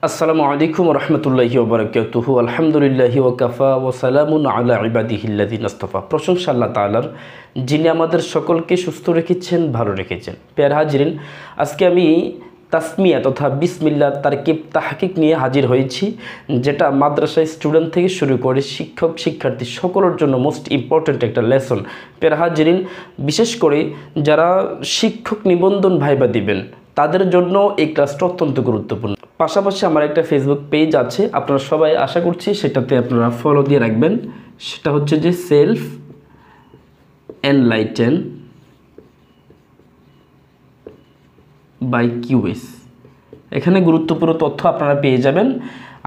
আসসালামু আলাইকুম রহমতুল্লাহি ওবরাকাতুহু আলহামদুলিল্লাহি ওয়াকাফা ওয়া সালামুন আলা ইবাদিহিল্লাযিনা ইসতাফা। প্রশংসা আল্লাহ তাআলার, যিনি আমাদের সকলকে সুস্থ রেখেছেন, ভালো রেখেছেন। প্যার হাজিরিন, আজকে আমি তাসমিয়া তথা বিসমিল্লাহ তারকিব তাহকিক নিয়ে হাজির হয়েছি, যেটা মাদ্রাসায় স্টুডেন্ট থেকে শুরু করে শিক্ষক শিক্ষার্থী সকলের জন্য মোস্ট ইম্পর্ট্যান্ট একটা লেসন। প্যার হাজিরিন, বিশেষ করে যারা শিক্ষক নিবন্ধন ভাইবা দিবেন তাদের জন্য এই ক্লাসটা অত্যন্ত গুরুত্বপূর্ণ। পাশাপাশি আমার একটা ফেসবুক পেজ আছে, আপনারা সবাই আশা করছি সেটাতে আপনারা ফলো দিয়ে রাখবেন। সেটা হচ্ছে যে সেলফ এনলাইটেন বাই কিউএস। এখানে গুরুত্বপূর্ণ তথ্য আপনারা পেয়ে যাবেন।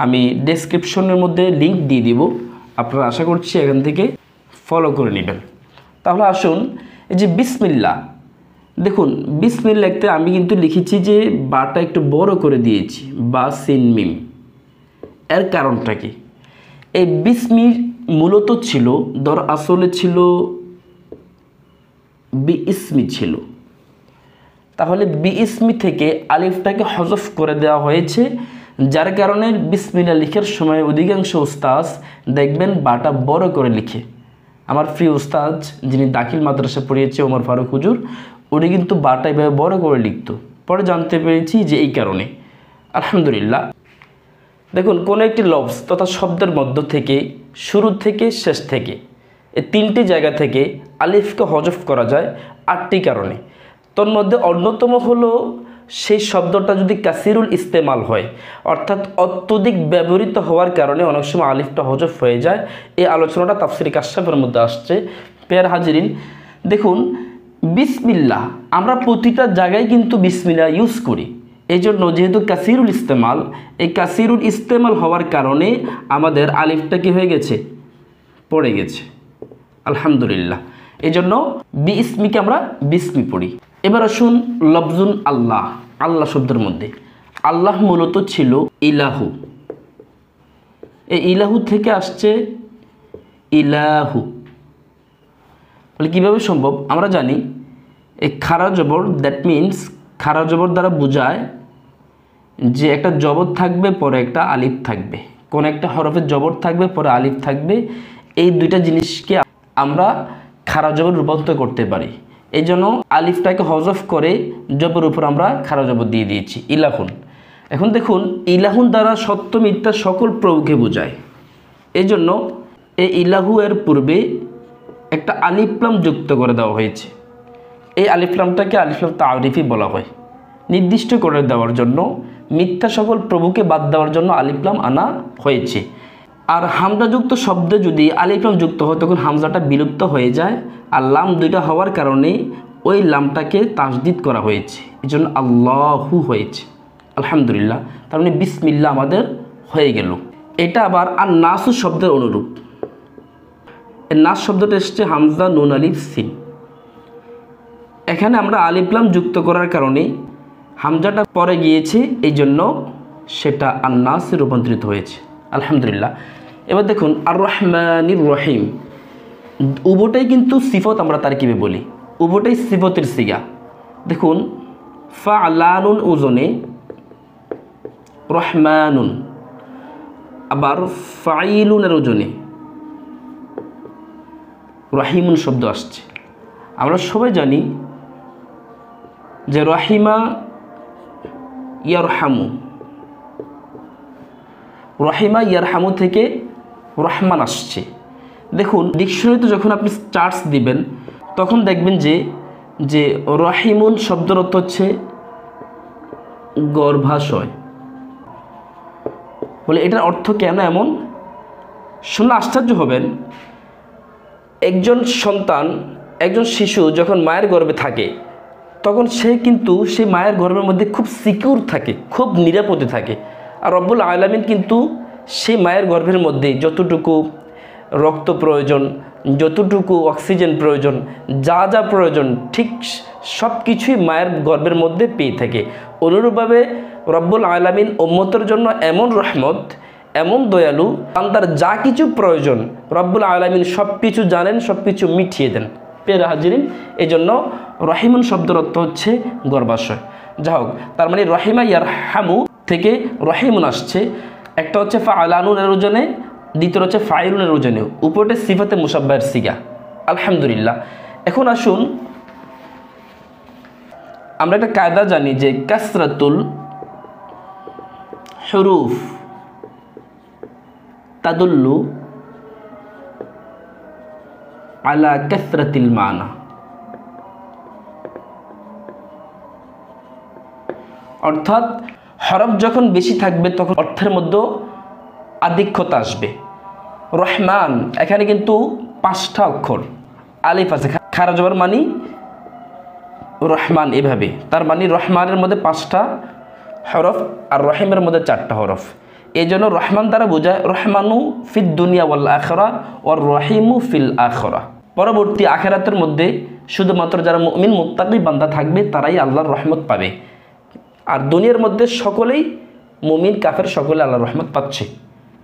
আমি ডেসক্রিপশনের মধ্যে লিঙ্ক দিয়ে দিব, আপনারা আশা করছি এখান থেকে ফলো করে নেবেন। তাহলে আসুন, এই যে বিসমিল্লাহ, দেখুন বিসমিল্লাহতে আমি কিন্তু লিখেছি যে বাটা একটু বড় করে দিয়েছি, বা সিন মিম। এর কারণটা কি? এই বিসমি মূলত ছিল, আসলে ছিল বি ইসমি ছিল। তাহলে বি ইসমি থেকে আলিফটাকে হজফ করে দেওয়া হয়েছে, যার কারণে বিসমিল্লাহ লিখার সময় অধিকাংশ উস্তাজ দেখবেন বাটা বড় করে লিখে। আমার প্রিয় উস্তাজ যিনি দাখিল মাদ্রাসা পড়িয়েছে, ওমর ফারুক হুজুর, উনি কিন্তু বাটা এভাবে বড় করে লিখত। পরে জানতে পেরেছি যে এই কারণে। আলহামদুলিল্লাহ, দেখুন কোনো একটি লফজ তথা শব্দের মধ্য থেকে, শুরু থেকে শেষ থেকে, এই তিনটি জায়গা থেকে আলিফকে হজফ করা যায় 8টি কারণে। তোর মধ্যে অন্যতম হলো সেই শব্দটা যদি কাসিরুল ইস্তেমাল হয়, অর্থাৎ অত্যধিক ব্যবহৃত হওয়ার কারণে অনেক সময় আলিফটা হজফ হয়ে যায়। এই আলোচনাটা তাফসিরে কাশফের মধ্যে আসছে। প্যার হাজিরিন, দেখুন বিসমিল্লাহ আমরা প্রতিটা জায়গায় কিন্তু বিসমিল্লাহ ইউজ করি। এই জন্য যেহেতু কাসিরুল ইস্তেমাল, এই কাসিরুল ইস্তেমাল হওয়ার কারণে আমাদের আলিফটা কি হয়ে গেছে? পড়ে গেছে। আলহামদুলিল্লাহ, এই জন্য বি ইসমিকে আমরা বিসমি পড়ি। এবার আসুন লফজুন আল্লাহ। আল্লাহ শব্দের মধ্যে আল্লাহ মূলত ছিল ইলাহু। এই ইলাহু থেকে আসছে ইলাহু। বলে কীভাবে সম্ভব? আমরা জানি এই খারা জবর, দ্যাট মিনস খারা জবর দ্বারা বোঝায় যে একটা জবর থাকবে, পরে একটা আলিফ থাকবে। কোন একটা হরফের জবর থাকবে, পরে আলিফ থাকবে। এই দুইটা জিনিসকে আমরা খারা জবর রূপান্তর করতে পারি। এই জন্য আলিফটাকে হজফ করে জবর উপর আমরা খারা জবর দিয়ে দিয়েছি, ইলাহুন। এখন দেখুন, ইলাহুন দ্বারা সত্য মিথ্যা সকল প্রভুকে বোঝায়। এই জন্য এই ইলাহু এর পূর্বে একটা আলিফলাম যুক্ত করে দেওয়া হয়েছে। এই আলিফলামটাকে আলিফলাম তারিফি বলা হয়। নির্দিষ্ট করে দেওয়ার জন্য, মিথ্যা সকল প্রভুকে বাদ দেওয়ার জন্য আলিফলাম আনা হয়েছে। আর হামজাযুক্ত শব্দে যদি আলিফলাম যুক্ত হয়, তখন হামজাটা বিলুপ্ত হয়ে যায়। আর লাম দুইটা হওয়ার কারণে ওই লামটাকে তাসদিদ করা হয়েছে, এই জন্য আল্লাহু হয়েছে। আলহামদুলিল্লাহ, তার মানে বিসমিল্লাহ আমাদের হয়ে গেল। এটা আবার আর নাসু শব্দের অনুরূপ। এই নাস শব্দটা এসছে হামজা নুন আলিফ সিন। এখানে আমরা আলিফলাম যুক্ত করার কারণে হামজাটা পরে গিয়েছে, এই জন্য সেটা আর নাসে রূপান্তরিত হয়েছে। আলহামদুলিল্লাহ। এবার দেখুন আর রহমানির রহিম, উভয়টাই কিন্তু সিফত, আমরা তারকিবে বলি উভয়টাই সিফতের সিগা। দেখুন ফালানুন ওজনে রহমানুন, আবার ফাইলুনের ওজনে রহিমুন শব্দ আসছে। আমরা সবাই জানি যে রহিমা ইয়ারহামু, রহিমা ইয়ারহামু থেকে রহমান আসছে। দেখুন ডিকশনারিতে যখন আপনি চার্জ দিবেন, তখন দেখবেন যে রহিমুন শব্দের অর্থ হচ্ছে গর্ভাশয়। বলে এটার অর্থ কেন এমন? শুনলে আশ্চর্য হবেন। একজন সন্তান, একজন শিশু যখন মায়ের গর্ভে থাকে, তখন সে কিন্তু সেই মায়ের গর্ভের মধ্যে খুব সিকিউর থাকে, খুব নিরাপদে থাকে। আর রব্বুল আলামিন কিন্তু সেই মায়ের গর্ভের মধ্যে যতটুকু রক্ত প্রয়োজন, যতটুকু অক্সিজেন প্রয়োজন, যা যা প্রয়োজন, ঠিক সব কিছুই মায়ের গর্ভের মধ্যে পেয়ে থাকে। অনুরূপভাবে রব্বুল আলামিন উম্মতের জন্য এমন রহমত, এমন দয়ালু, তার যা কিছু প্রয়োজন রব্বুল আলামিন সব কিছু জানেন, সব কিছু মিটিয়ে দেন। প্রিয় হাজিরিন, এই জন্য রহিমুন শব্দের অর্থ হচ্ছে গর্ভাশয়। যা হোক, তার মানে রহিমা ইয়ারহামু থেকে রহিমুন আসছে, একটা হচ্ছে ফাআলানুনের ওজনে, দ্বিতীয় হচ্ছে ফাইলুনের ওজনে, উপরটা সিফাতে মুসাব্বাহের সিগা। আলহামদুলিল্লাহ। এখন আসুন আমরা একটা কায়দা জানি যে কাসরাতুল হুরুফ তাদুল্লু আলা কাসরাতিল মানা। অর্থাৎ হরফ যখন বেশি থাকবে তখন অর্থের মধ্যে আধিক্যতা আসবে। রহমান, এখানে কিন্তু 5টা অক্ষর, আলিফ আছে, খারা জবর মানি রহমান, এভাবে। তার মানে রহমানের মধ্যে 5টা হরফ আর রহিমের মধ্যে 4টা হরফ। এই জন্য রহমান দ্বারা বোঝায় রহমানু ফিদ দুনিয়া ওয়াল আখিরা ওয়ার রহিমু ফিল আখিরা। পরবর্তী আখিরাতের মধ্যে শুধুমাত্র যারা মুমিন মুত্তাকি বান্দা থাকবে তারাই আল্লাহর রহমত পাবে, আর দুনিয়ার মধ্যে সকলেই মুমিন কাফের সকলে আল্লাহর রহমত পাচ্ছে।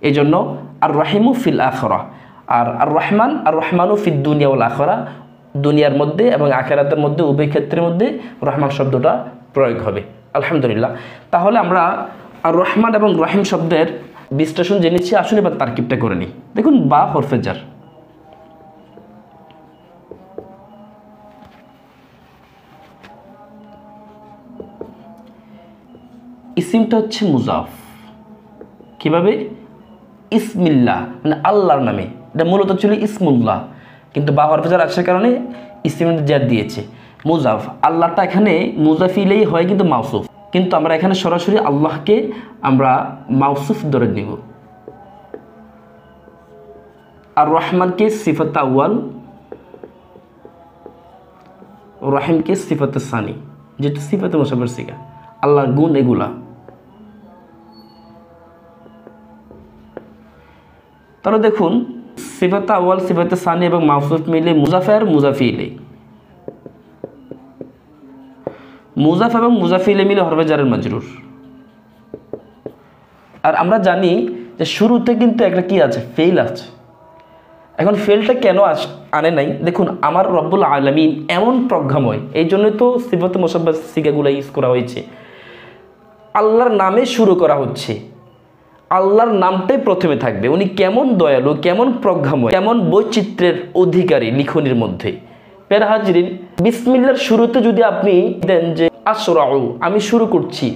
এই জন্য আর রহিমু ফিল আখিরা, আর আর রহমান আর রহমানু ফিদ দুনিয়া ওয়াল আখিরা, দুনিয়ার মধ্যে এবং আখিরাতের মধ্যে উভয় ক্ষেত্রের মধ্যে রহমান শব্দটা প্রয়োগ হবে। আলহামদুলিল্লাহ। তাহলে আমরা আর রহমান এবং রহিম শব্দের বিশ্লেষণ জেনেছি। আসলে এবার তারকিবটা করে নিই। দেখুন, বা হরফে জার, ইসিমটা হচ্ছে মুজাফ। কিভাবে? ইসমিল্লাহ, মানে আল্লাহর নামে। এটা মূলত ছিল ইসমুল্লাহ, কিন্তু বা হরফে জার আসার কারণে ইসিম জার দিয়েছে। মুজাফ, আল্লাহটা এখানে মুজাফিলেই হয় কিন্তু মাউসুফ, কিন্তু আমরা এখানে সরাসরি আল্লাহকে আমরা মাউসুফ ধরে নিব। আর রহমানকে সিফাত আউয়াল, রহিমকে সিফাত সানি, যেহেতু সিফাতে মুসাফির সিগা, আল্লাহর গুণ এগুলা। তাহলে দেখুন, সিফাত আউয়াল, সিফাত সানি এবং মাউসুফ মিলে মুজাফের মুজাফিলে, মুজাফ এবং মুজাফিলে মিলে হরফে জারের মাজরুর। আর আমরা জানি যে শুরুতে কিন্তু একটা কি আছে, ফেল আছে। এখন ফেলটা কেন আনে নাই? দেখুন, আমার রব্বুল আলামিন এমন প্রজ্ঞাময়, এই জন্যই তো সিফাত মুসাব্বাহ সিগাগুলো ইউজ করা হয়েছে। আল্লাহর নামে শুরু করা হচ্ছে, আল্লাহর নামটাই প্রথমে থাকবে। উনি কেমন দয়ালু, কেমন প্রজ্ঞাময়, কেমন বৈচিত্র্যের অধিকারী লিখনির মধ্যে। পের হাজরিন, বিসমিল্লাহর শুরুতে যদি আপনি দেন যে আসরাউ, আমি শুরু করছি,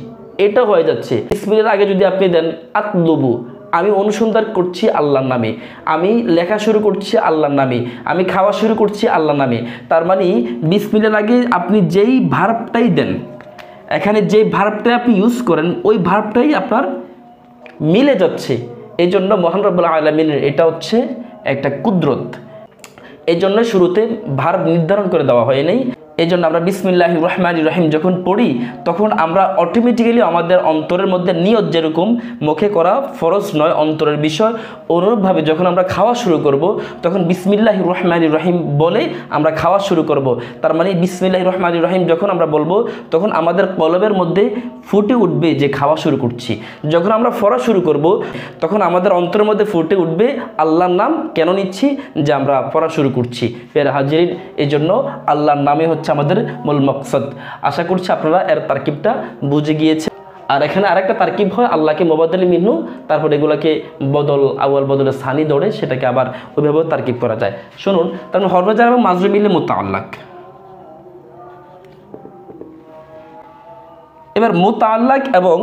এটা হয়ে যাচ্ছে। বিসমিল্লাহর আগে যদি আপনি দেন আতলুবু, আমি অনুসন্ধান করছি আল্লাহর নামে, আমি লেখা শুরু করছি আল্লাহর নামে, আমি খাওয়া শুরু করছি আল্লাহর নামে। তার মানে বিসমিল্লাহর আগে আপনি যেই ভার্বটাই দেন, এখানে যে ভার্বটাই আপনি ইউজ করেন, ওই ভার্বটাই আপনার মিলে যাচ্ছে। এই জন্য মহান রব্বুল আলামিনের এটা হচ্ছে একটা কুদরত। এই জন্য শুরুতে ভার্ব নির্ধারণ করে দেওয়া হয় নাই। এই জন্য আমরা বিসমিল্লাহির রহমানির রহিম যখন পড়ি, তখন আমরা অটোমেটিক্যালি আমাদের অন্তরের মধ্যে নিয়ত যেরকম মুখে করা ফরজ নয়, অন্তরের বিষয়, অনুরূপভাবে যখন আমরা খাওয়া শুরু করব, তখন বিসমিল্লাহির রহমানির রহিম বলে আমরা খাওয়া শুরু করব। তার মানে বিসমিল্লাহির রহমানির রহিম যখন আমরা বলবো, তখন আমাদের কলবের মধ্যে ফুটে উঠবে যে খাওয়া শুরু করছি। যখন আমরা পড়া শুরু করব, তখন আমাদের অন্তরের মধ্যে ফুটে উঠবে আল্লাহর নাম কেন নিচ্ছি, যে আমরা পড়া শুরু করছি। ফের হাজিরিন, এই জন্য আল্লাহর নামে হচ্ছে আমাদের মূল মকসদ। আশা করছি আপনারা এর তারকিবটা বুঝে গিয়েছে। আর এখানে আরেকটা তারকিব হয়, আল্লাহকে মুবাদ্দালি মিনহু, তারপর এগুলাকে বদল আউয়াল বদলে সানি দৌড়ে, সেটাকে আবার ওইভাবেও তারকিব করা যায়। শুনুন, তার হরফে জার এবং মাজরুর মিলে মুতাআল্লাক। এবার মুতাআল্লাক এবং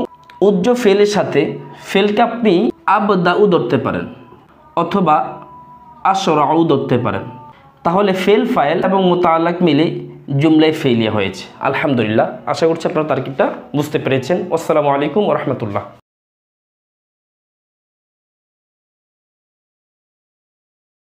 উজ্জ ফেলের সাথে ফেলকে আপনি আবদাউ ধরতে পারেন অথবা আসরাউ ধরতে পারেন। তাহলে ফেল ফাইল এবং মুতাআল্লাক মিলে জুমলায় ফেলিয়া হয়েছে। আলহামদুলিল্লাহ। আশা করছি আপনারা তারকিবটা বুঝতে পেরেছেন। আসসালামু আলাইকুম ওয়া রাহমাতুল্লাহ।